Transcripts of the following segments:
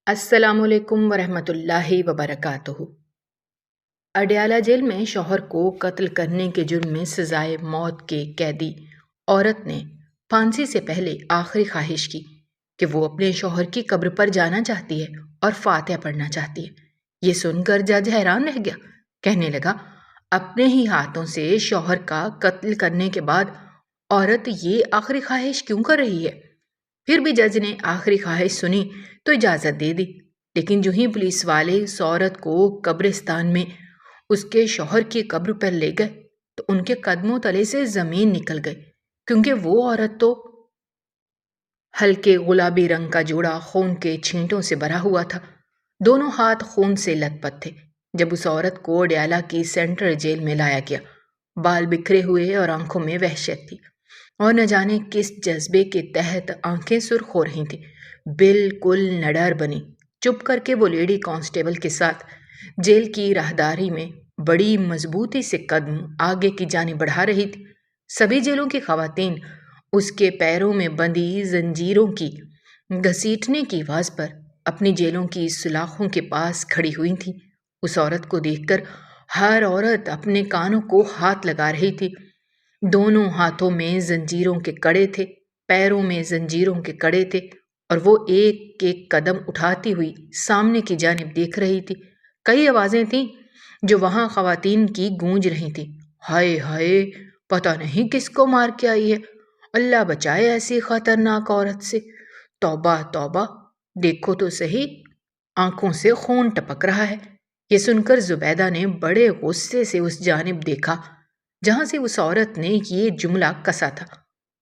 السلام علیکم ورحمۃ اللہ وبرکاتہ۔ اڈیالہ جیل میں شوہر کو قتل کرنے کے جرم میں سزائے موت کے قیدی عورت نے پھانسی سے پہلے آخری خواہش کی کہ وہ اپنے شوہر کی قبر پر جانا چاہتی ہے اور فاتحہ پڑھنا چاہتی ہے۔ یہ سن کر جج حیران رہ گیا، کہنے لگا اپنے ہی ہاتھوں سے شوہر کا قتل کرنے کے بعد عورت یہ آخری خواہش کیوں کر رہی ہے؟ پھر بھی جج نے آخری خواہش سنی تو اجازت دے دی، لیکن جو ہی پولیس والے اس عورت کو قبرستان میں اس کے شوہر کی قبر پر لے گئے تو ان کے قدموں تلے سے زمین نکل گئی، کیونکہ وہ عورت تو ہلکے گلابی رنگ کا جوڑا خون کے چھینٹوں سے بھرا ہوا تھا، دونوں ہاتھ خون سے لت پت تھے۔ جب اس عورت کو اڈیالہ کی سینٹرل جیل میں لایا گیا، بال بکھرے ہوئے اور آنکھوں میں وحشت تھی، اور نہ جانے کس جذبے کے تحت آنکھیں سرخ ہو رہی تھیں، بالکل نڈر بنی چپ کر کے وہ لیڈی کانسٹیبل کے ساتھ جیل کی راہداری میں بڑی مضبوطی سے قدم آگے کی جانب بڑھا رہی تھی۔ سبھی جیلوں کی خواتین اس کے پیروں میں بندھی زنجیروں کی گھسیٹنے کی آواز پر اپنی جیلوں کی سلاخوں کے پاس کھڑی ہوئی تھیں۔ اس عورت کو دیکھ کر ہر عورت اپنے کانوں کو ہاتھ لگا رہی تھی۔ دونوں ہاتھوں میں زنجیروں کے کڑے تھے، پیروں میں زنجیروں کے کڑے تھے، اور وہ ایک ایک قدم اٹھاتی ہوئی سامنے کی جانب دیکھ رہی تھی۔ کئی آوازیں تھیں جو وہاں خواتین کی گونج رہی تھیں، ہائے ہائے، پتہ نہیں کس کو مار کے آئی ہے، اللہ بچائے ایسی خطرناک عورت سے، توبہ توبہ، دیکھو تو صحیح، آنکھوں سے خون ٹپک رہا ہے۔ یہ سن کر زبیدہ نے بڑے غصے سے اس جانب دیکھا جہاں سے اس عورت نے یہ جملہ کسا تھا۔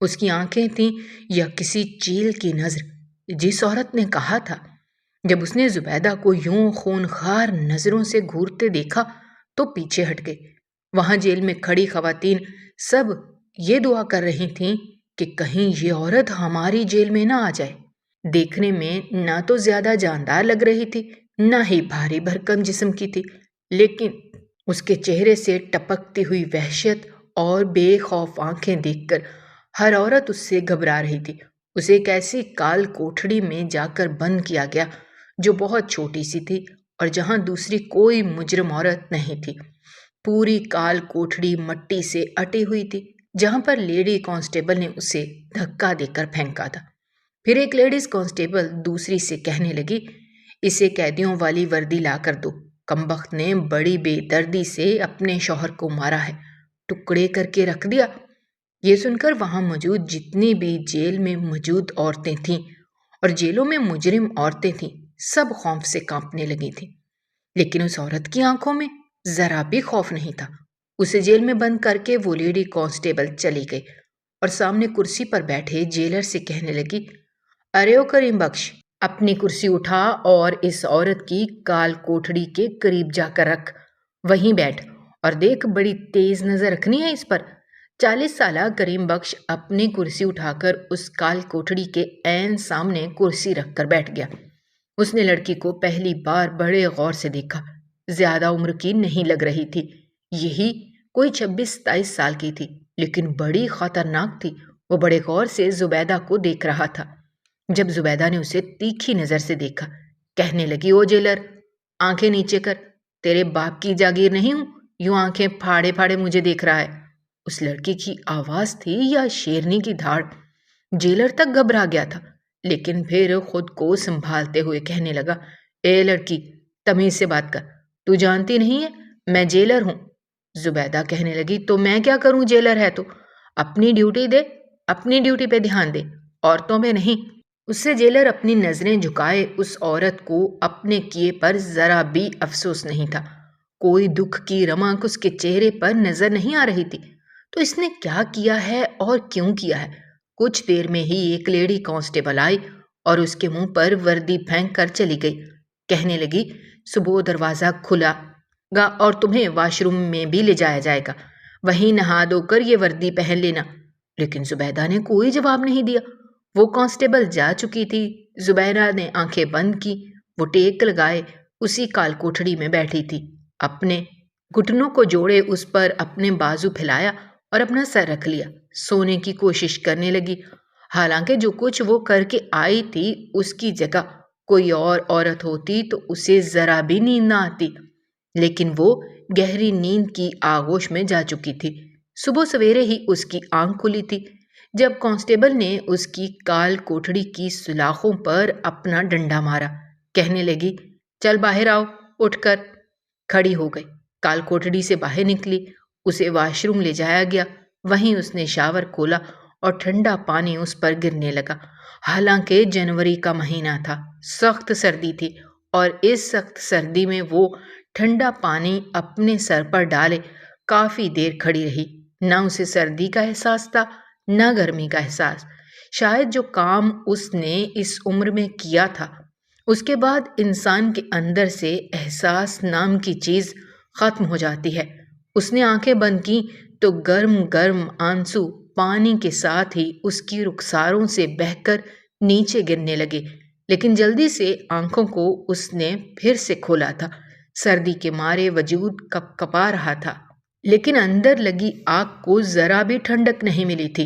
اس کی آنکھیں تھیں یا کسی چیل کی نظر، جس عورت نے کہا تھا۔ جب اس نے زبیدہ کو یوں خونخوار نظروں سے گھورتے دیکھا تو پیچھے ہٹ گئی۔ وہاں جیل میں کھڑی خواتین سب یہ دعا کر رہی تھیں کہ کہیں یہ عورت ہماری جیل میں نہ آ جائے۔ دیکھنے میں نہ تو زیادہ جاندار لگ رہی تھی، نہ ہی بھاری بھرکم جسم کی تھی، لیکن اس کے چہرے سے ٹپکتی ہوئی وحشت اور بے خوف آنکھیں دیکھ کر ہر عورت اس سے گھبرا رہی تھی۔ اسے ایک ایسی کال کوٹھڑی میں جا کر بند کیا گیا جو بہت چھوٹی سی تھی اور جہاں دوسری کوئی مجرم عورت نہیں تھی۔ پوری کال کوٹھڑی مٹی سے اٹی ہوئی تھی جہاں پر لیڈی کانسٹیبل نے اسے دھکا دے کر پھینکا تھا۔ پھر ایک لیڈیز کانسٹیبل دوسری سے کہنے لگی، اسے قیدیوں والی وردی لا کر دو، کمبخت نے بڑی بے دردی سے اپنے شوہر کو مارا ہے، ٹکڑے کر کے رکھ دیا۔ یہ سن کر وہاں موجود جتنی بھی جیل میں موجود عورتیں تھیں اور جیلوں میں مجرم عورتیں تھیں، سب خوف سے کانپنے لگی تھیں، لیکن اس عورت کی آنکھوں میں ذرا بھی خوف نہیں تھا۔ اسے جیل میں بند کر کے وہ لیڈی کانسٹیبل چلی گئی اور سامنے کرسی پر بیٹھے جیلر سے کہنے لگی، ارے او کریم بخش، اپنی کرسی اٹھا اور اس عورت کی کال کوٹھڑی کے قریب جا کر رکھ، وہیں بیٹھ اور دیکھ، بڑی تیز نظر رکھنی ہے اس پر۔ 40 سالہ کریم بخش اپنی کرسی اٹھا کر اس کال کوٹھڑی کے عین سامنے کرسی رکھ کر بیٹھ گیا۔ اس نے لڑکی کو پہلی بار بڑے غور سے دیکھا، زیادہ عمر کی نہیں لگ رہی تھی، یہی کوئی 26-27 سال کی تھی، لیکن بڑی خطرناک تھی۔ وہ بڑے غور سے زبیدہ کو دیکھ رہا تھا۔ جب زبیدہ نے اسے تیکھی نظر سے دیکھا، کہنے لگی، او جیلر، آنکھیں نیچے کر، تیرے باپ کی جاگیر نہیں ہوں، یوں آنکھیں پھاڑے پھاڑے مجھے دیکھ رہا ہے۔ اس لڑکی کی آواز تھی یا شیرنی کی دھاڑ؟ جیلر تک گھبرا گیا تھا، لیکن پھر خود کو سنبھالتے ہوئے کہنے لگا، اے لڑکی، تمیز سے بات کر، تو جانتی نہیں ہے میں جیلر ہوں؟ زبیدہ کہنے لگی، تو میں کیا کروں، جیلر ہے تو اپنی ڈیوٹی دے، اپنی ڈیوٹی پہ دھیان دے، عورتوں پہ نہیں۔ اس سے جیلر اپنی نظریں جھکائے اس عورت کو اپنے کیے پر ذرا بھی افسوس نہیں تھا، کوئی دکھ کی رمق اس کے چہرے پر نظر نہیں آ رہی تھی۔ تو اس نے کیا کیا ہے اور کیوں کیا ہے؟ کچھ دیر میں ہی ایک لیڈی کانسٹیبل آئی اور اس کے منہ پر وردی پھینک کر چلی گئی، کہنے لگی، صبح دروازہ کھلا گا اور تمہیں واش روم میں بھی لے جایا جائے گا، وہیں نہا دھو کر یہ وردی پہن لینا۔ لیکن زبیدہ نے کوئی جواب نہیں دیا۔ وہ کانسٹیبل جا چکی تھی۔ زبیدہ نے آنکھیں بند کی، وہ ٹیک لگائے اسی کال کوٹھڑی میں بیٹھی تھی، اپنے گھٹنوں کو جوڑے اس پر اپنے بازو پھیلایا اور اپنا سر رکھ لیا، سونے کی کوشش کرنے لگی، حالانکہ جو کچھ وہ کر کے آئی تھی اس کی جگہ کوئی اور عورت ہوتی تو اسے ذرا بھی نیند نہ آتی، لیکن وہ گہری نیند کی آغوش میں جا چکی تھی۔ صبح سویرے ہی اس کی آنکھ کھلی تھی جب کانسٹیبل نے اس کی کال کوٹڑی کی سلاخوں پر اپنا ڈنڈا مارا۔ کہنے لگی، چل باہر آؤ۔ اٹھ کر کھڑی ہو گئی، کال کوٹڑی سے باہر نکلی، اسے واش روم لے جایا گیا۔ وہیں اس نے شاور کھولا اور ٹھنڈا پانی اس پر گرنے لگا۔ حالانکہ جنوری کا مہینہ تھا، سخت سردی تھی، اور اس سخت سردی میں وہ ٹھنڈا پانی اپنے سر پر ڈالے کافی دیر کھڑی رہی۔ نہ اسے سردی کا احساس تھا نہ گرمی کا احساس۔ شاید جو کام اس نے اس عمر میں کیا تھا، اس کے بعد انسان کے اندر سے احساس نام کی چیز ختم ہو جاتی ہے۔ اس نے آنکھیں بند کی تو گرم گرم آنسو پانی کے ساتھ ہی اس کی رخساروں سے بہہ کر نیچے گرنے لگے، لیکن جلدی سے آنکھوں کو اس نے پھر سے کھولا تھا۔ سردی کے مارے وجود کپ کپا رہا تھا، لیکن اندر لگی آگ کو ذرا بھی ٹھنڈک نہیں ملی تھی۔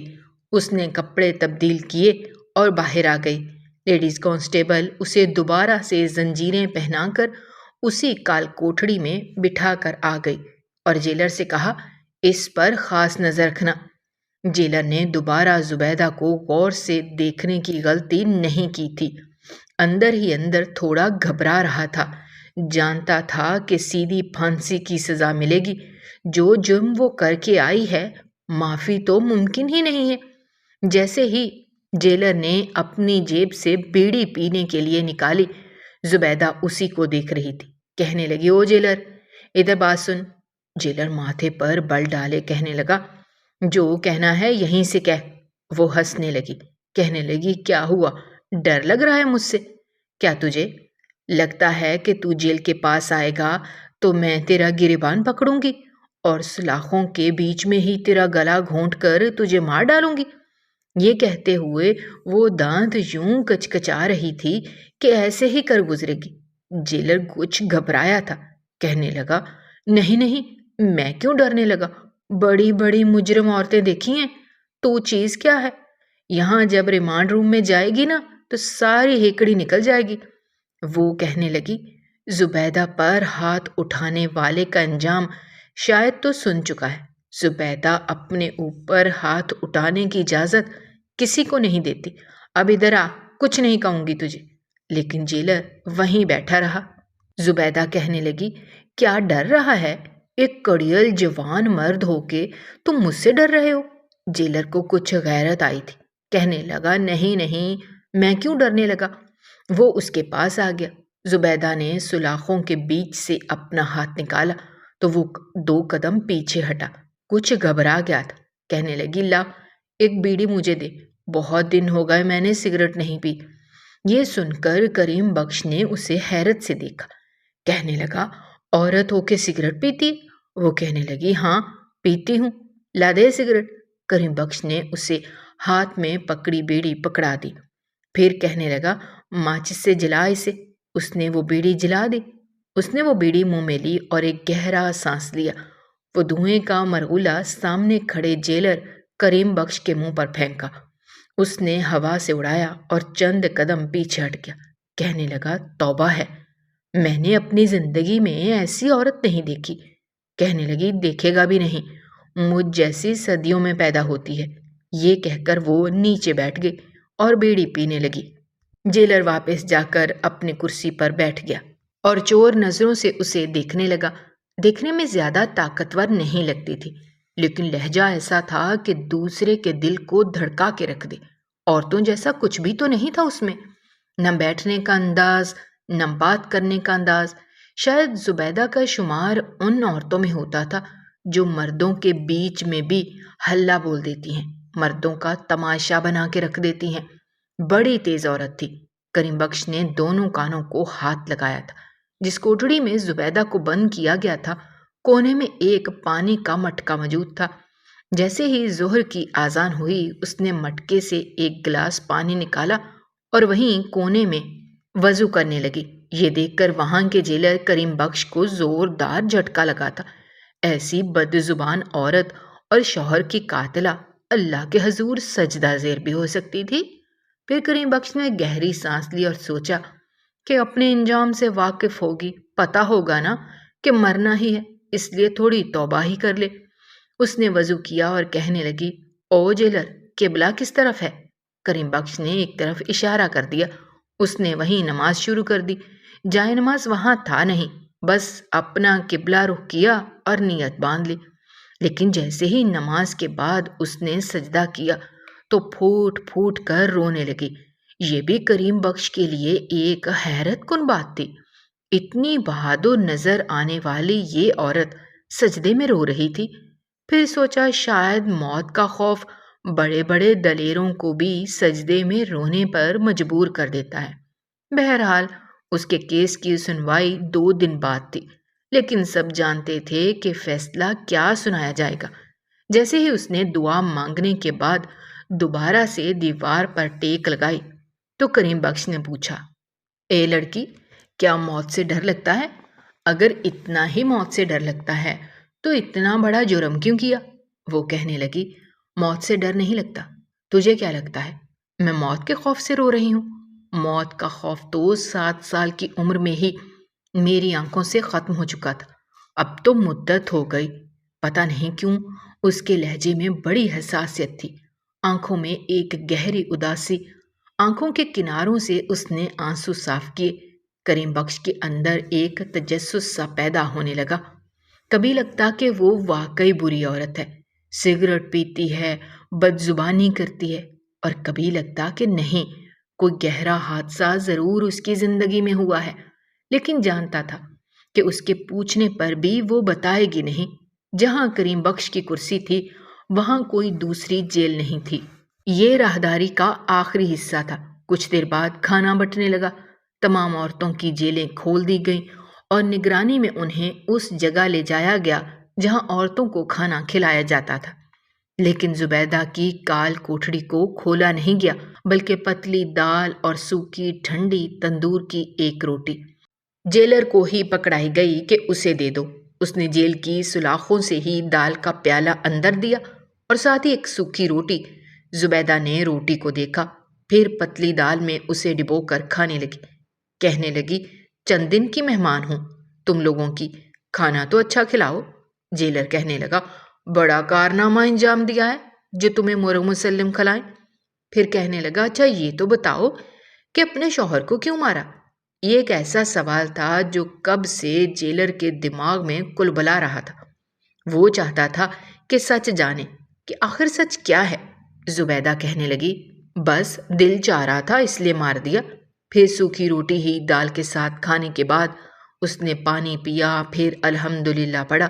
اس نے کپڑے تبدیل کیے اور باہر آ گئی۔ لیڈیز کانسٹیبل اسے دوبارہ سے زنجیریں پہنا کر اسی کال کوٹڑی میں بٹھا کر آ گئی اور جیلر سے کہا، اس پر خاص نظر رکھنا۔ جیلر نے دوبارہ زبیدہ کو غور سے دیکھنے کی غلطی نہیں کی تھی۔ اندر ہی اندر تھوڑا گھبرا رہا تھا، جانتا تھا کہ سیدھی پھانسی کی سزا ملے گی۔ جو جرم وہ کر کے آئی ہے، معافی تو ممکن ہی نہیں ہے۔ جیسے ہی جیلر نے اپنی جیب سے بیڑی پینے کے لیے نکالی، زبیدہ اسی کو دیکھ رہی تھی۔ کہنے لگی، او جیلر، ادھر بات سن۔ جیلر ماتھے پر بل ڈالے کہنے لگا، جو کہنا ہے یہیں سے کہہ۔ وہ ہنسنے لگی، کہنے لگی، کیا ہوا؟ ڈر لگ رہا ہے مجھ سے؟ کیا تجھے لگتا ہے کہ تو جیل کے پاس آئے گا تو میں تیرا گریبان پکڑوں گی اور سلاخوں کے بیچ میں ہی تیرا گلا گھونٹ کر تجھے مار ڈالوں گی؟ یہ کہتے ہوئے وہ دانت یوں کچکچا رہی تھی کہ ایسے ہی کر گزرے گی۔ جیلر کچھ گھبرایا تھا، کہنے لگا، نہیں نہیں، میں کیوں ڈرنے لگا؟ بڑی بڑی مجرم عورتیں دیکھی ہیں، تو چیز کیا ہے؟ یہاں جب ریمانڈ روم میں جائے گی نا تو ساری ہیکڑی نکل جائے گی۔ وہ کہنے لگی، زبیدہ پر ہاتھ اٹھانے والے کا انجام شاید تو سن چکا ہے۔ زبیدہ اپنے اوپر ہاتھ اٹھانے کی اجازت کسی کو نہیں دیتی۔ اب ادھر آ، کچھ نہیں کہوں گی تجھے۔ لیکن جیلر وہیں بیٹھا رہا۔ زبیدہ کہنے لگی، کیا ڈر رہا ہے؟ ایک کڑیل جوان مرد ہو کے تم مجھ سے ڈر رہے ہو؟ جیلر کو کچھ غیرت آئی تھی، کہنے لگا، نہیں نہیں، میں کیوں ڈرنے لگا؟ وہ اس کے پاس آ گیا۔ زبیدہ نے سلاخوں کے بیچ سے اپنا ہاتھ نکالا تو وہ 2 قدم پیچھے ہٹا، کچھ گھبرا گیا تھا۔ کہنے لگی، لا، ایک بیڑی مجھے دے، بہت دن ہو گئے میں نے سگریٹ نہیں پی۔ یہ سن کر کریم بخش نے اسے حیرت سے دیکھا، کہنے لگا، عورت ہو کے سگریٹ پیتی؟ وہ کہنے لگی، ہاں پیتی ہوں، لا دے سگریٹ۔ کریم بخش نے اسے ہاتھ میں پکڑی بیڑی پکڑا دی، پھر کہنے لگا، ماچس سے جلا اسے۔ اس نے وہ بیڑی جلا دی۔ اس نے وہ بیڑی منہ میں لی اور ایک گہرا سانس لیا۔ وہ دھوئیں کا مرغولا سامنے کھڑے جیلر کریم بخش کے منہ پر پھینکا۔ اس نے ہوا سے اڑایا اور چند قدم پیچھے ہٹ گیا۔ کہنے لگا، توبہ ہے، میں نے اپنی زندگی میں ایسی عورت نہیں دیکھی۔ کہنے لگی، دیکھے گا بھی نہیں، مجھ جیسی صدیوں میں پیدا ہوتی ہے۔ یہ کہہ کر وہ نیچے بیٹھ گئی اور بیڑی پینے لگی۔ جیلر واپس جا کر اپنی کرسی پر بیٹھ گیا اور چور نظروں سے اسے دیکھنے لگا۔ دیکھنے میں زیادہ طاقتور نہیں لگتی تھی، لیکن لہجہ ایسا تھا کہ دوسرے کے دل کو دھڑکا کے رکھ دے۔ عورتوں جیسا کچھ بھی تو نہیں تھا اس میں، نہ بیٹھنے کا انداز، نہ بات کرنے کا انداز۔ شاید زبیدہ کا شمار ان عورتوں میں ہوتا تھا جو مردوں کے بیچ میں بھی ہلہ بول دیتی ہیں، مردوں کا تماشا بنا کے رکھ دیتی ہیں۔ بڑی تیز عورت تھی۔ کریم بخش نے دونوں کانوں کو ہاتھ لگایا تھا۔ جس کوٹڑی میں زبیدہ کو بند کیا گیا تھا، کونے میں ایک پانی کا مٹکا موجود تھا۔ جیسے ہی ظہر کی اذان ہوئی، اس نے مٹکے سے ایک گلاس پانی نکالا اور وہیں کونے میں وضو کرنے لگی۔ یہ دیکھ کر وہاں کے جیلر کریم بخش کو زوردار جھٹکا لگا تھا۔ ایسی بد زبان عورت اور شوہر کی قاتلہ اللہ کے حضور سجدہ زیر بھی ہو سکتی تھی؟ پھر کریم بخش نے گہری سانس لی اور سوچا، کہ اپنے انجام سے واقف ہوگی، پتہ ہوگا نا کہ مرنا ہی ہے، اس لیے تھوڑی توبہ ہی کر لے۔ اس نے وضو کیا اور کہنے لگی، او جیلر، قبلہ کس طرف ہے؟ کریم بخش نے ایک طرف اشارہ کر دیا۔ اس نے وہیں نماز شروع کر دی۔ جائے نماز وہاں تھا نہیں، بس اپنا قبلہ رخ کیا اور نیت باندھ لی۔ لیکن جیسے ہی نماز کے بعد اس نے سجدہ کیا تو پھوٹ پھوٹ کر رونے لگی۔ یہ بھی کریم بخش کے لیے ایک حیرت کن بات تھی۔ اتنی بہادر نظر آنے والی یہ عورت سجدے میں رو رہی تھی۔ پھر سوچا شاید موت کا خوف بڑے بڑے دلیروں کو بھی سجدے میں رونے پر مجبور کر دیتا ہے۔ بہرحال اس کے کیس کی سنوائی 2 دن بعد تھی، لیکن سب جانتے تھے کہ فیصلہ کیا سنایا جائے گا۔ جیسے ہی اس نے دعا مانگنے کے بعد دوبارہ سے دیوار پر ٹیک لگائی تو کریم بخش نے پوچھا، اے لڑکی، کیا موت سے ڈر لگتا ہے؟ اگر اتنا ہی موت سے ڈر لگتا ہے تو اتنا بڑا جرم کیوں کیا؟ وہ کہنے لگی، موت سے ڈر نہیں لگتا، تجھے کیا لگتا ہے میں موت کے خوف سے رو رہی ہوں؟ موت کا خوف تو 7 سال کی عمر میں ہی میری آنکھوں سے ختم ہو چکا تھا، اب تو مدت ہو گئی۔ پتہ نہیں کیوں اس کے لہجے میں بڑی حساسیت تھی، آنکھوں میں ایک گہری اداسی۔ آنکھوں کے کناروں سے اس نے آنسو صاف کیے۔ کریم بخش کے اندر ایک تجسس سا پیدا ہونے لگا۔ کبھی لگتا کہ وہ واقعی بری عورت ہے، سگریٹ پیتی ہے، بد زبانی کرتی ہے، اور کبھی لگتا کہ نہیں، کوئی گہرا حادثہ ضرور اس کی زندگی میں ہوا ہے، لیکن جانتا تھا کہ اس کے پوچھنے پر بھی وہ بتائے گی نہیں۔ جہاں کریم بخش کی کرسی تھی وہاں کوئی دوسری جیل نہیں تھی۔ یہ راہداری کا آخری حصہ تھا۔ کچھ دیر بعد کھانا بٹنے لگا۔ تمام عورتوں کی جیلیں کھول دی گئیں اور نگرانی میں انہیں اس جگہ لے جایا گیا جہاں عورتوں کو کھانا کھلایا جاتا تھا۔ لیکن زبیدہ کی کال کوٹھڑی کو کھولا نہیں گیا، بلکہ پتلی دال اور سوکھی ٹھنڈی تندور کی ایک روٹی جیلر کو ہی پکڑائی گئی کہ اسے دے دو۔ اس نے جیل کی سلاخوں سے ہی دال کا پیالہ اندر دیا اور ساتھ ہی ایک سوکھی روٹی۔ زبیدہ نے روٹی کو دیکھا، پھر پتلی دال میں اسے ڈبو کر کھانے لگی۔ کہنے لگی، چند دن کی مہمان ہوں تم لوگوں کی، کھانا تو اچھا کھلاؤ۔ جیلر کہنے لگا، بڑا کارنامہ انجام دیا ہے جو تمہیں مرغ مسلم کھلائیں۔ پھر کہنے لگا، اچھا یہ تو بتاؤ کہ اپنے شوہر کو کیوں مارا؟ یہ ایک ایسا سوال تھا جو کب سے جیلر کے دماغ میں کلبلا رہا تھا۔ وہ چاہتا تھا کہ سچ جانے کہ آخر سچ کیا ہے۔ زبیدہ کہنے لگی، بس دل چاہ رہا تھا اس لیے مار دیا۔ پھر سوکھی روٹی ہی دال کے ساتھ کھانے کے بعد اس نے پانی پیا، پھر الحمدللہ پڑھا،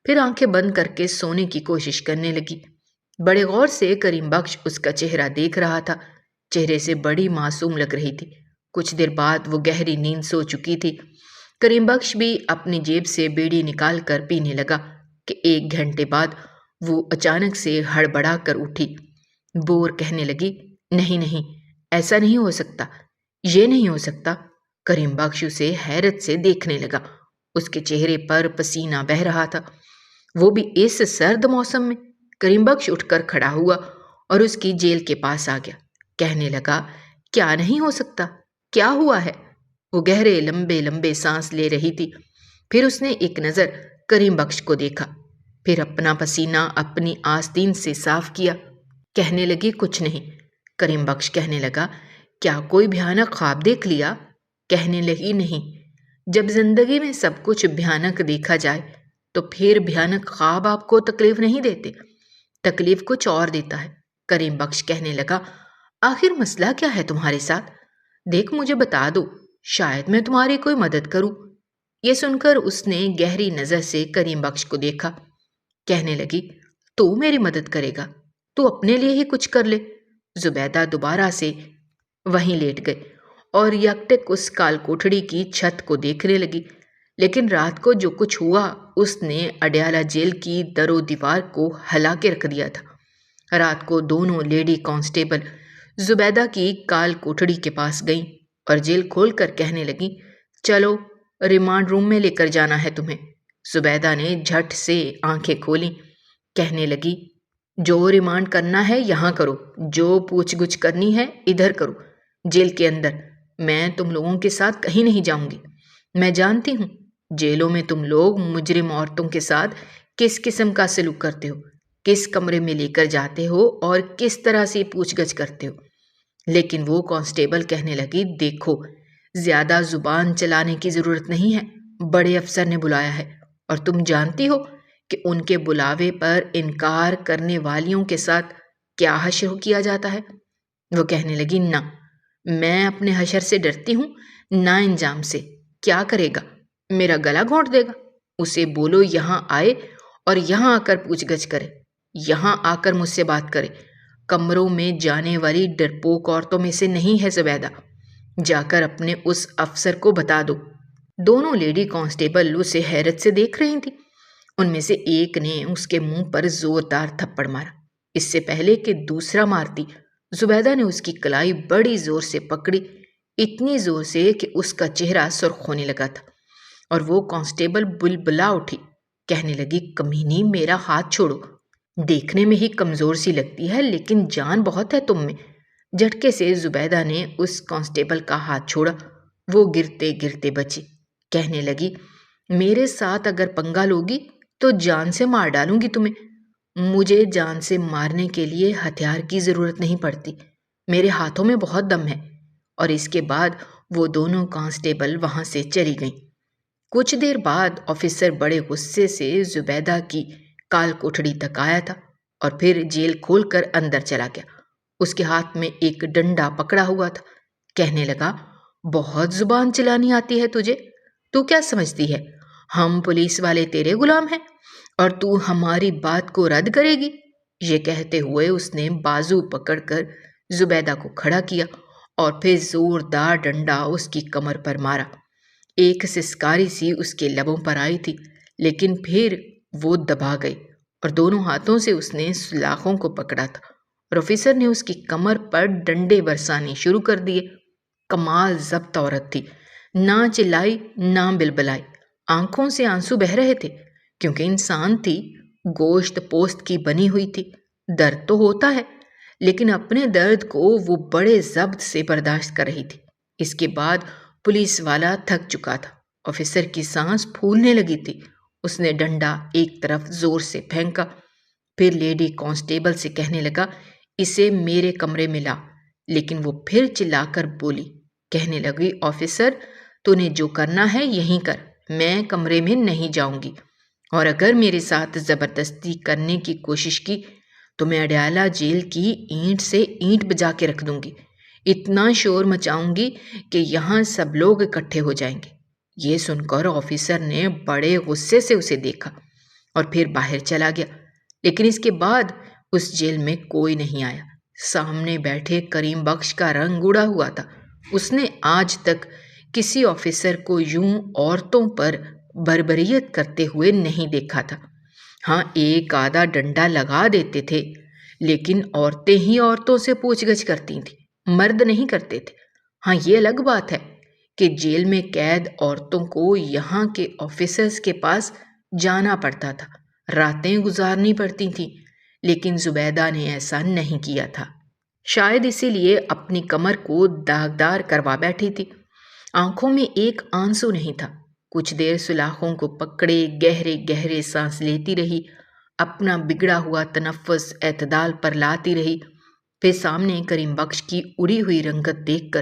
پھر آنکھیں بند کر کے سونے کی کوشش کرنے لگی۔ بڑے غور سے کریم بخش اس کا چہرہ دیکھ رہا تھا۔ چہرے سے بڑی معصوم لگ رہی تھی۔ کچھ دیر بعد وہ گہری نیند سو چکی تھی۔ کریم بخش بھی اپنی جیب سے بیڑی نکال کر پینے لگا کہ 1 گھنٹے بعد وہ اچانک سے ہڑبڑا کر اٹھی۔ بور کہنے لگی، نہیں نہیں، ایسا نہیں ہو سکتا، یہ نہیں ہو سکتا۔ کریم بخش اسے حیرت سے دیکھنے لگا۔ اس کے چہرے پر پسینہ بہہ رہا تھا، وہ بھی اس سرد موسم میں۔ کریم بخش اٹھ کر کھڑا ہوا اور اس کی جیل کے پاس آ گیا۔ کہنے لگا، کیا نہیں ہو سکتا؟ کیا ہوا ہے؟ وہ گہرے لمبے لمبے سانس لے رہی تھی۔ پھر اس نے ایک نظر کریم بخش کو دیکھا، پھر اپنا پسینہ اپنی آستین سے صاف کیا۔ کہنے لگی، کچھ نہیں۔ کریم بخش کہنے لگا، کیا کوئی بھیانک خواب دیکھ لیا؟ کہنے لگی، نہیں، جب زندگی میں سب کچھ بھیانک دیکھا جائے تو پھر بھیانک خواب آپ کو تکلیف نہیں دیتے، تکلیف کچھ اور دیتا ہے۔ کریم بخش کہنے لگا، آخر مسئلہ کیا ہے تمہارے ساتھ؟ دیکھ مجھے بتا دو، شاید میں تمہاری کوئی مدد کروں۔ یہ سن کر اس نے گہری نظر سے کریم بخش کو دیکھا۔ کہنے لگی، تو میری مدد کرے گا؟ تو اپنے لیے ہی کچھ کر لے۔ زبیدہ دوبارہ سے وہیں لیٹ گئی اور یکٹک اس کال کوٹھڑی کی چھت کو دیکھنے لگی۔ لیکن رات کو جو کچھ ہوا اس نے اڈیالہ جیل کی در و دیوار کو ہلا کے رکھ دیا تھا۔ رات کو دونوں لیڈی کانسٹیبل زبیدہ کی کال کوٹھڑی کے پاس گئیں اور جیل کھول کر کہنے لگیں، چلو ریمانڈ روم میں لے کر جانا ہے تمہیں۔ زبیدہ نے جھٹ سے آنکھیں کھولیں۔ کہنے لگی، جو ریمانڈ کرنا ہے یہاں کرو، جو پوچھ گچھ کرنی ہے ادھر کرو، جیل کے اندر۔ میں تم لوگوں کے ساتھ کہیں نہیں جاؤں گی۔ میں جانتی ہوں جیلوں میں تم لوگ مجرم عورتوں کے ساتھ کس قسم کا سلوک کرتے ہو، کس کمرے میں لے کر جاتے ہو اور کس طرح سے پوچھ گچھ کرتے ہو۔ لیکن وہ کانسٹیبل کہنے لگی، دیکھو زیادہ زبان چلانے کی ضرورت نہیں ہے، بڑے افسر نے بلایا ہے اور تم جانتی ہو کہ ان کے بلاوے پر انکار کرنے والیوں کے ساتھ کیا حشر کیا جاتا ہے۔ وہ کہنے لگی، نہ، میں اپنے حشر سے ڈرتی ہوں، نہ انجام سے۔ کیا کرے گا؟ میرا گلا گھونٹ دے گا۔ اسے بولو یہاں آئے اور یہاں آ کر پوچھ گچھ کرے، یہاں آ کر مجھ سے بات کرے۔ کمروں میں جانے والی ڈرپوک عورتوں میں سے نہیں ہے زبیدہ، جا کر اپنے اس افسر کو بتا دو۔ دونوں لیڈی کانسٹیبل اسے حیرت سے دیکھ رہی تھیں۔ ان میں سے ایک نے اس کے منہ پر زوردار تھپڑ مارا۔ اس سے پہلے کہ دوسرا مارتی، زبیدہ نے اس کی کلائی بڑی زور سے پکڑی، اتنی زور سے کہ اس کا چہرہ سرخ ہونے لگا تھا، اور وہ کانسٹیبل بلبلا اٹھی، کہنے لگی، کمینی، میرا ہاتھ چھوڑو۔ دیکھنے میں ہی کمزور سی لگتی ہے لیکن جان بہت ہے تم میں۔ جھٹکے سے زبیدہ نے اس کانسٹیبل کا ہاتھ چھوڑا، وہ گرتے گرتے بچی۔ کہنے لگی، میرے ساتھ اگر پنگا لوگی تو جان سے مار ڈالوں گی تمہیں۔ مجھے جان سے مارنے کے لیے ہتھیار کی ضرورت نہیں پڑتی، میرے ہاتھوں میں بہت دم ہے۔ اور اس کے بعد وہ دونوں کانسٹیبل وہاں سے چلی گئیں۔ کچھ دیر بعد آفیسر بڑے غصے سے زبیدہ کی کال کوٹھڑی تک آیا تھا اور پھر جیل کھول کر اندر چلا گیا۔ اس کے ہاتھ میں ایک ڈنڈا پکڑا ہوا تھا۔ کہنے لگا، بہت زبان چلانی آتی ہے تجھے، تو کیا سمجھتی ہے ہم پولیس والے تیرے غلام ہیں اور تو ہماری بات کو رد کرے گی؟ یہ کہتے ہوئے اس نے بازو پکڑ کر زبیدہ کو کھڑا کیا اور پھر زوردار ڈنڈا اس کی کمر پر مارا۔ ایک سسکاری سی اس کے لبوں پر آئی تھی، لیکن پھر وہ دبا گئی اور دونوں ہاتھوں سے اس نے سلاخوں کو پکڑا تھا اور آفیسر نے اس کی کمر پر ڈنڈے برسانے شروع کر دیے۔ کمال ضبط عورت تھی، نہ چلائی نہ بلبلائی، آنکھوں سے آنسو بہہ رہے تھے، کیونکہ انسان تھی، گوشت پوست کی بنی ہوئی تھی۔ درد تو ہوتا ہے، لیکن اپنے درد کو وہ بڑے ضبط سے برداشت کر رہی تھی۔ اس کے بعد پولیس والا تھک چکا تھا، آفیسر کی سانس پھولنے لگی تھی۔ اس نے ڈنڈا ایک طرف زور سے پھینکا، پھر لیڈی کانسٹیبل سے کہنے لگا، اسے میرے کمرے میں لا۔ لیکن وہ پھر چلا کر بولی، کہنے لگی، آفیسر، تو نے جو کرنا ہے یہیں کر، میں کمرے میں نہیں جاؤں گی، اور اگر میرے ساتھ زبردستی کرنے کی کوشش کی تو میں اڈیالہ جیل کی اینٹ سے اینٹ بجا کے رکھ دوں گی، اتنا شور مچاؤں گی کہ یہاں سب لوگ اکٹھے ہو جائیں گے۔ یہ سن کر آفیسر نے بڑے غصے سے اسے دیکھا اور پھر باہر چلا گیا، لیکن اس کے بعد اس جیل میں کوئی نہیں آیا۔ سامنے بیٹھے کریم بخش کا رنگ اڑا ہوا تھا۔ اس نے آج تک کسی آفیسر کو یوں عورتوں پر بربریت کرتے ہوئے نہیں دیکھا تھا۔ ہاں، ایک آدھا ڈنڈا لگا دیتے تھے، لیکن عورتیں ہی عورتوں سے پوچھ گچھ کرتی تھیں، مرد نہیں کرتے تھے۔ ہاں، یہ الگ بات ہے کہ جیل میں قید عورتوں کو یہاں کے آفیسرز کے پاس جانا پڑتا تھا، راتیں گزارنی پڑتی تھیں، لیکن زبیدہ نے ایسا نہیں کیا تھا۔ شاید اسی لیے اپنی کمر کو داغدار کروا بیٹھی تھی۔ آنکھوں میں ایک آنسو نہیں تھا۔ کچھ دیر سلاخوں کو پکڑے گہرے گہرے سانس لیتی رہی، اپنا بگڑا ہوا تنفس اعتدال پر لاتی رہی، پھر سامنے کریم بخش کی اڑی ہوئی رنگت دیکھ کر،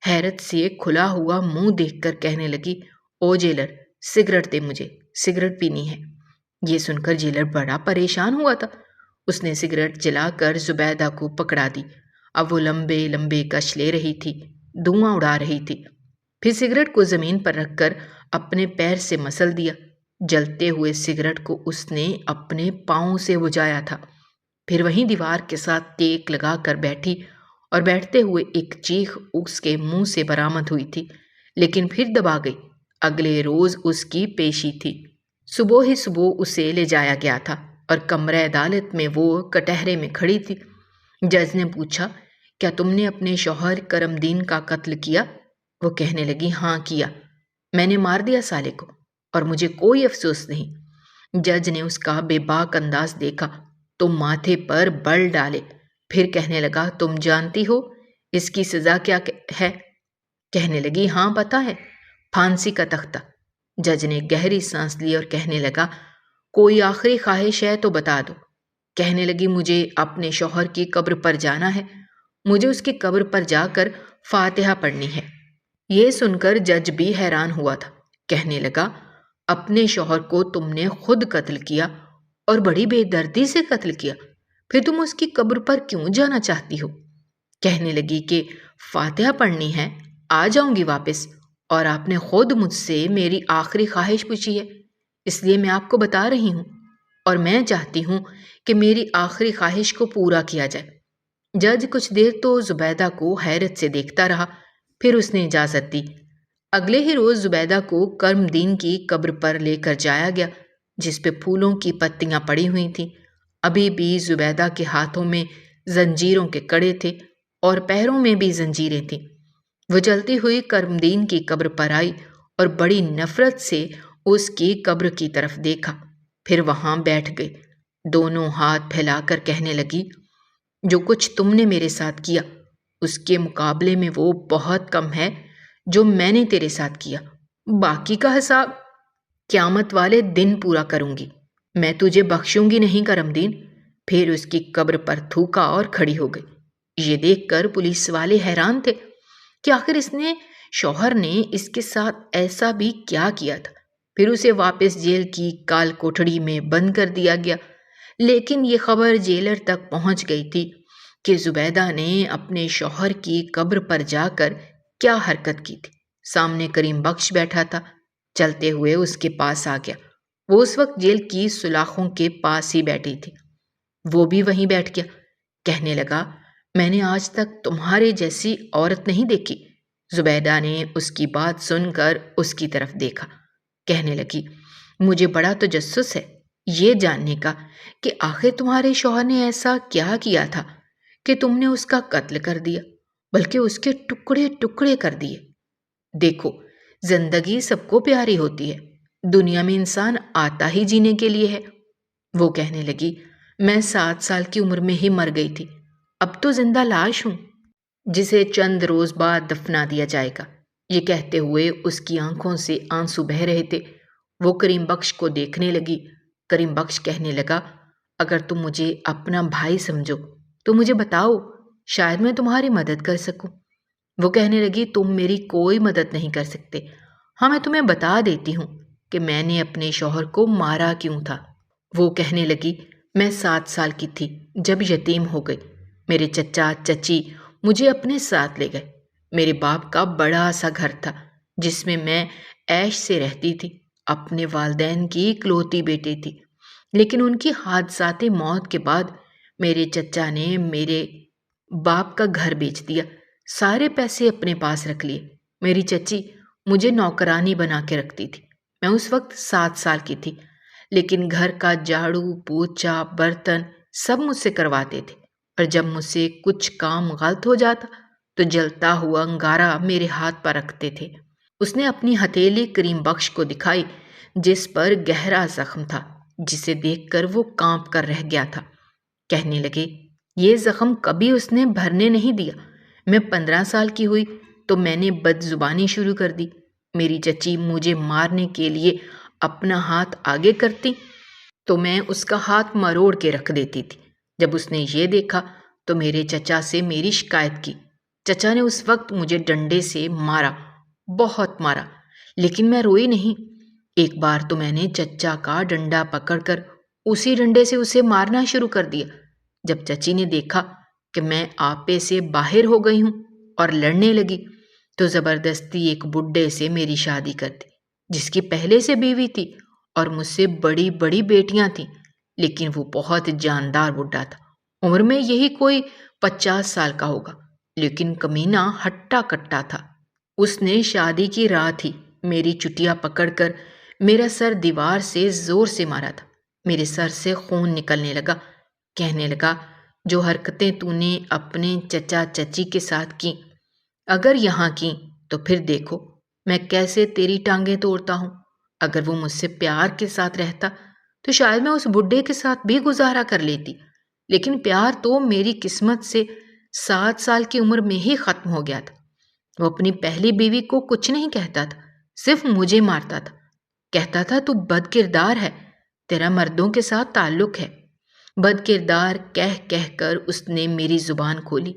حیرت سے کھلا ہوا منہ دیکھ کر کہنے لگی، او جیلر، سگریٹ دے، مجھے سگریٹ پینی ہے۔ یہ سن کر جیلر بڑا پریشان ہوا تھا۔ اس نے سگریٹ جلا کر زبیدہ کو پکڑا دی۔ اب وہ لمبے لمبے کش لے رہی تھی، دھواں اڑا رہی تھی۔ پھر سگریٹ کو زمین پر رکھ کر اپنے پیر سے مسل دیا۔ جلتے ہوئے سگریٹ کو اس نے اپنے پاؤں سے بجھایا تھا، پھر وہیں دیوار کے ساتھ ٹیک لگا کر بیٹھی، اور بیٹھتے ہوئے ایک چیخ اس کے منہ سے برآمد ہوئی تھی، لیکن پھر دبا گئی۔ اگلے روز اس کی پیشی تھی۔ صبح ہی صبح اسے لے جایا گیا تھا اور کمرہ عدالت میں وہ کٹہرے میں کھڑی تھی۔ جج نے پوچھا، کیا تم نے اپنے شوہر کرم دین کا قتل کیا؟ وہ کہنے لگی، ہاں کیا، میں نے مار دیا سالے کو، اور مجھے کوئی افسوس نہیں۔ جج نے اس کا بے باک انداز دیکھا تو ماتھے پر بل ڈالے، پھر کہنے لگا، تم جانتی ہو اس کی سزا کیا ہے؟ کہنے لگی ہاں پتہ ہے، پھانسی کا تختہ۔ جج نے گہری سانس لی اور کہنے لگا کوئی آخری خواہش ہے تو بتا دو۔ کہنے لگی مجھے اپنے شوہر کی قبر پر جانا ہے، مجھے اس کی قبر پر جا کر فاتحہ پڑھنی ہے۔ یہ سن کر جج بھی حیران ہوا تھا۔ کہنے لگا اپنے شوہر کو تم نے خود قتل کیا اور بڑی بے دردی سے قتل کیا، پھر تم اس کی قبر پر کیوں جانا چاہتی ہو؟ کہنے لگی کہ فاتحہ پڑھنی ہے، آ جاؤں گی واپس، اور آپ نے خود مجھ سے میری آخری خواہش پوچھی ہے، اس لیے میں آپ کو بتا رہی ہوں، اور میں چاہتی ہوں کہ میری آخری خواہش کو پورا کیا جائے۔ جج کچھ دیر تو زبیدہ کو حیرت سے دیکھتا رہا، پھر اس نے اجازت دی۔ اگلے ہی روز زبیدہ کو کرم دین کی قبر پر لے کر جایا گیا، جس پہ پھولوں کی پتیاں پڑی ہوئی تھیں۔ ابھی بھی زبیدہ کے ہاتھوں میں زنجیروں کے کڑے تھے اور پیروں میں بھی زنجیریں تھیں۔ وہ چلتی ہوئی کرم دین کی قبر پر آئی اور بڑی نفرت سے اس کی قبر کی طرف دیکھا، پھر وہاں بیٹھ گئی۔ دونوں ہاتھ پھیلا کر کہنے لگی جو کچھ تم نے میرے ساتھ کیا اس کے مقابلے میں وہ بہت کم ہے جو میں نے تیرے ساتھ کیا۔ باقی کا حساب قیامت والے دن پورا کروں گی، میں تجھے بخشوں گی نہیں کرم دین۔ پھر اس کی قبر پر تھوکا اور کھڑی ہو گئی۔ یہ دیکھ کر پولیس والے حیران تھے کہ آخر شوہر نے اس کے ساتھ ایسا بھی کیا کیا تھا۔ پھر اسے واپس جیل کی کال کوٹڑی میں بند کر دیا گیا، لیکن یہ خبر جیلر تک پہنچ گئی تھی کہ زبیدہ نے اپنے شوہر کی قبر پر جا کر کیا حرکت کی تھی۔ سامنے کریم بخش بیٹھا تھا، چلتے ہوئے اس کے پاس آ گیا۔ وہ اس وقت جیل کی سلاخوں کے پاس ہی بیٹھی تھی، وہ بھی وہیں بیٹھ گیا۔ کہنے لگا میں نے آج تک تمہارے جیسی عورت نہیں دیکھی۔ زبیدہ نے اس کی بات سن کر اس کی طرف دیکھا، کہنے لگی مجھے بڑا تجسس ہے یہ جاننے کا کہ آخر تمہارے شوہر نے ایسا کیا کیا تھا کہ تم نے اس کا قتل کر دیا، بلکہ اس کے ٹکڑے ٹکڑے کر دیے۔ دیکھو زندگی سب کو پیاری ہوتی ہے، دنیا میں انسان آتا ہی جینے کے لیے ہے۔ وہ کہنے لگی میں 7 سال کی عمر میں ہی مر گئی تھی، اب تو زندہ لاش ہوں جسے چند روز بعد دفنا دیا جائے گا۔ یہ کہتے ہوئے اس کی آنکھوں سے آنسو بہہ رہے تھے۔ وہ کریم بخش کو دیکھنے لگی۔ کریم بخش کہنے لگا اگر تم مجھے اپنا بھائی سمجھو تو مجھے بتاؤ، شاید میں تمہاری مدد کر سکوں۔ وہ کہنے لگی تم میری کوئی مدد نہیں کر سکتے، ہاں میں تمہیں بتا دیتی ہوں کہ میں نے اپنے شوہر کو مارا کیوں تھا۔ وہ کہنے لگی میں 7 سال کی تھی جب یتیم ہو گئی، میرے چچا چچی مجھے اپنے ساتھ لے گئے۔ میرے باپ کا بڑا سا گھر تھا جس میں عیش سے رہتی تھی، اپنے والدین کی اکلوتی بیٹی تھی، لیکن ان کی حادثاتی موت کے بعد میرے چچا نے میرے باپ کا گھر بیچ دیا، سارے پیسے اپنے پاس رکھ لیے۔ میری چچی مجھے نوکرانی بنا کے رکھتی تھی، میں اس وقت 7 سال کی تھی، لیکن گھر کا جھاڑو پوچھا برتن سب مجھ سے کرواتے تھے، اور جب مجھ سے کچھ کام غلط ہو جاتا تو جلتا ہوا انگارہ میرے ہاتھ پر رکھتے تھے۔ اس نے اپنی ہتھیلی کریم بخش کو دکھائی جس پر گہرا زخم تھا، جسے دیکھ کر وہ کانپ کر رہ گیا تھا۔ کہنے لگے یہ زخم کبھی اس نے بھرنے نہیں دیا۔ میں 15 سال کی ہوئی تو میں نے بد زبانی شروع کر دی، میری چچی مجھے مارنے کے لیے اپنا ہاتھ آگے کرتی تو میں اس کا ہاتھ مروڑ کے رکھ دیتی تھی۔ جب اس نے یہ دیکھا تو میرے چچا سے میری شکایت کی۔ چچا نے اس وقت مجھے ڈنڈے سے مارا، بہت مارا، لیکن میں روئی نہیں۔ ایک بار تو میں نے چچا کا ڈنڈا پکڑ کر اسی ڈنڈے سے اسے مارنا شروع کر دیا۔ جب چچی نے دیکھا کہ میں آپے سے باہر ہو گئی ہوں اور لڑنے لگی تو زبردستی ایک بڈھے سے میری شادی کر دی، جس کی پہلے سے بیوی تھی اور مجھ سے بڑی بڑی بیٹیاں تھیں، لیکن وہ بہت جاندار بڈھا تھا، عمر میں یہی کوئی 50 سال کا ہوگا، لیکن کمینہ ہٹا کٹا تھا۔ اس نے شادی کی رات ہی میری چٹیا پکڑ کر میرا سر دیوار سے زور سے مارا تھا، میرے سر سے خون نکلنے لگا۔ کہنے لگا جو حرکتیں تو نے اپنے چچا چچی کے ساتھ کی اگر یہاں کی تو پھر دیکھو میں کیسے تیری ٹانگیں توڑتا ہوں۔ اگر وہ مجھ سے پیار کے ساتھ رہتا تو شاید میں اس بڈھے کے ساتھ بھی گزارا کر لیتی، لیکن پیار تو میری قسمت سے 7 سال کی عمر میں ہی ختم ہو گیا تھا۔ وہ اپنی پہلی بیوی کو کچھ نہیں کہتا تھا، صرف مجھے مارتا تھا۔ کہتا تھا تو بد کردار ہے، تیرا مردوں کے ساتھ تعلق ہے۔ بد کردار کہہ کر اس نے میری زبان کھولی۔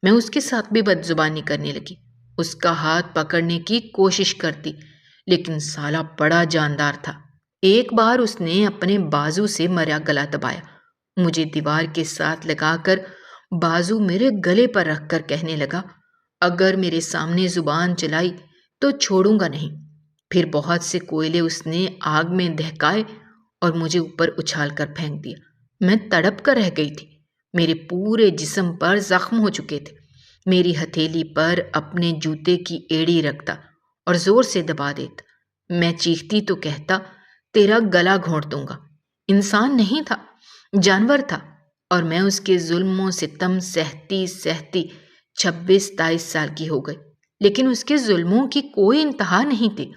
میں اس کے ساتھ بھی بد زبانی کرنے لگی، اس کا ہاتھ پکڑنے کی کوشش کرتی، لیکن سالہ بڑا جاندار تھا۔ ایک بار اس نے اپنے بازو سے میرا گلا دبایا، مجھے دیوار کے ساتھ لگا کر بازو میرے گلے پر رکھ کر کہنے لگا، اگر میرے سامنے زبان چلائی تو چھوڑوں گا نہیں۔ پھر بہت سے کوئلے اس نے آگ میں دہکائے اور مجھے اوپر اچھال کر پھینک دیا۔ میں تڑپ کر رہ گئی تھی، میرے پورے جسم پر زخم ہو چکے تھے۔ میری ہتھیلی پر اپنے جوتے کی ایڑی رکھتا اور زور سے دبا دیتا۔ میں چیختی تو کہتا، تیرا گلا گھونٹ دوں گا۔ انسان نہیں تھا، جانور تھا، اور میں اس کے ظلم و ستم سہتی 26-27 سال کی ہو گئی، لیکن اس کے ظلموں کی کوئی انتہا نہیں تھی۔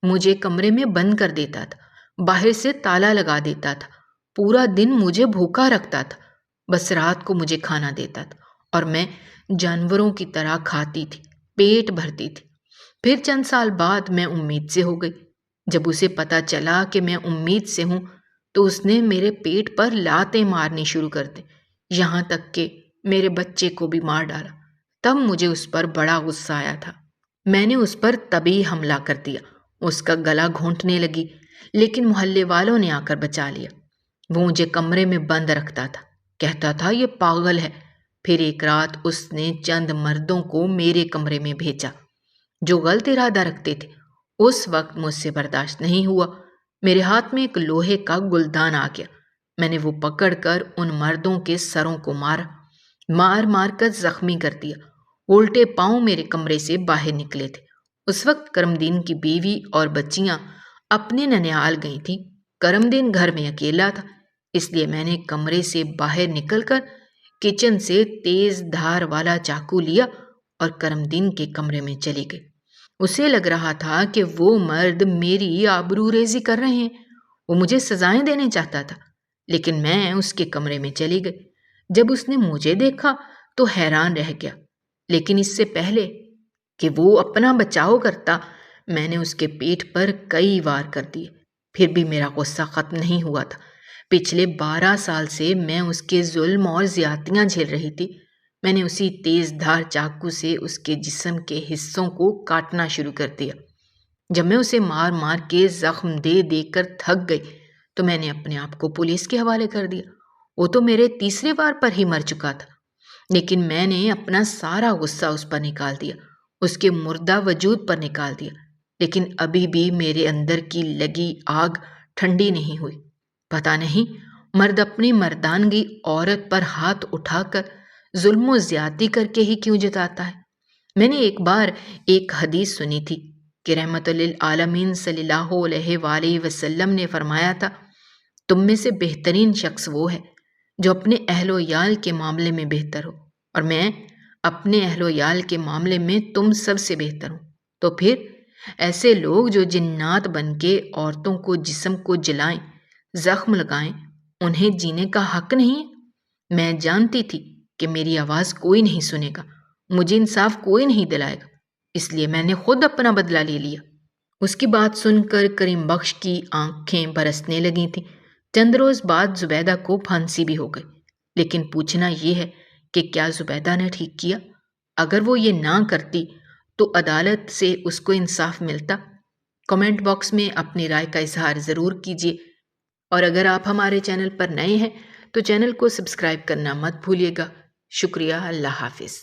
مجھے کمرے میں بند کر دیتا تھا، باہر سے تالا لگا دیتا تھا، پورا دن مجھے بھوکا رکھتا تھا، بس رات کو مجھے کھانا دیتا تھا اور میں جانوروں کی طرح کھاتی تھی، پیٹ بھرتی تھی۔ پھر چند سال بعد میں امید سے ہو گئی۔ جب اسے پتا چلا کہ میں امید سے ہوں تو اس نے میرے پیٹ پر لاتیں مارنی شروع کر دی، یہاں تک کہ میرے بچے کو بھی مار ڈالا۔ تب مجھے اس پر بڑا غصہ آیا تھا۔ میں نے اس پر طبی حملہ کر دیا، اس کا گلا گھونٹنے لگی، لیکن محلے والوں نے آ کر بچا لیا۔ وہ مجھے کمرے میں بند رکھتا تھا، کہتا تھا یہ پاگل ہے۔ پھر ایک رات اس نے چند مردوں کو میرے کمرے میں بھیجا جو غلط ارادہ رکھتے تھے۔ اس وقت مجھ سے برداشت نہیں ہوا، میرے ہاتھ میں ایک لوہے کا گلدان آ گیا۔ میں نے وہ پکڑ کر ان مردوں کے سروں کو مار کر زخمی کر دیا۔ الٹے پاؤں میرے کمرے سے باہر نکلے تھے۔ اس وقت کرمدین کی بیوی اور بچیاں اپنے ننیال گئی تھیں۔ کرمدین گھر میں اکیلا تھا، اس لیے میں نے کمرے سے باہر نکل کر کچن سے تیز دھار والا چاقو لیا اور کرمدین کے کمرے میں چلی گئی۔ اسے لگ رہا تھا کہ وہ مرد میری آبرو ریزی کر رہے ہیں، وہ مجھے سزائیں دینے چاہتا تھا، لیکن میں اس کے کمرے میں چلی گئی۔ جب اس نے مجھے دیکھا تو حیران رہ گیا، لیکن اس سے پہلے کہ وہ اپنا بچاؤ کرتا، میں نے اس کے پیٹ پر کئی وار کر دیے۔ پھر بھی میرا غصہ ختم نہیں ہوا تھا۔ پچھلے 12 سال سے میں اس کے ظلم اور زیادتیاں جھیل رہی تھی۔ میں نے اسی تیز دھار چاقو سے اس کے جسم کے حصوں کو کاٹنا شروع کر دیا۔ جب میں اسے مار کے زخم دے کر تھک گئی تو میں نے اپنے آپ کو پولیس کے حوالے کر دیا۔ وہ تو میرے تیسرے وار پر ہی مر چکا تھا، لیکن میں نے اپنا سارا غصہ اس پر نکال دیا، اس کے مردہ وجود پر نکال دیا، لیکن ابھی بھی میرے اندر کی لگی آگ ٹھنڈی نہیں ہوئی۔ پتہ نہیں مرد اپنی مردانگی عورت پر ہاتھ اٹھا کر ظلم و زیادتی کر کے ہی کیوں جتاتا ہے۔ میں نے ایک بار ایک حدیث سنی تھی کہ رحمت للعالمین صلی اللہ علیہ وآلہ وسلم نے فرمایا تھا، تم میں سے بہترین شخص وہ ہے جو اپنے اہل و عیال کے معاملے میں بہتر ہو، اور میں اپنے اہل و عیال کے معاملے میں تم سب سے بہتر ہوں۔ تو پھر ایسے لوگ جو جنات بن کے عورتوں کو جسم کو جلائیں، زخم لگائیں، انہیں جینے کا حق نہیں ہے۔ میں جانتی تھی کہ میری آواز کوئی نہیں سنے گا، مجھے انصاف کوئی نہیں دلائے گا، اس لیے میں نے خود اپنا بدلہ لے لیا۔ اس کی بات سن کر کریم بخش کی آنکھیں برسنے لگی تھیں۔ چند روز بعد زبیدہ کو پھانسی بھی ہو گئی، لیکن پوچھنا یہ ہے کہ کیا زبیدہ نے ٹھیک کیا؟ اگر وہ یہ نہ کرتی تو عدالت سے اس کو انصاف ملتا؟ کمنٹ باکس میں اپنی رائے کا اظہار ضرور کیجیے، اور اگر آپ ہمارے چینل پر نئے ہیں تو چینل کو سبسکرائب کرنا مت بھولیے گا۔ شکریہ، اللہ حافظ۔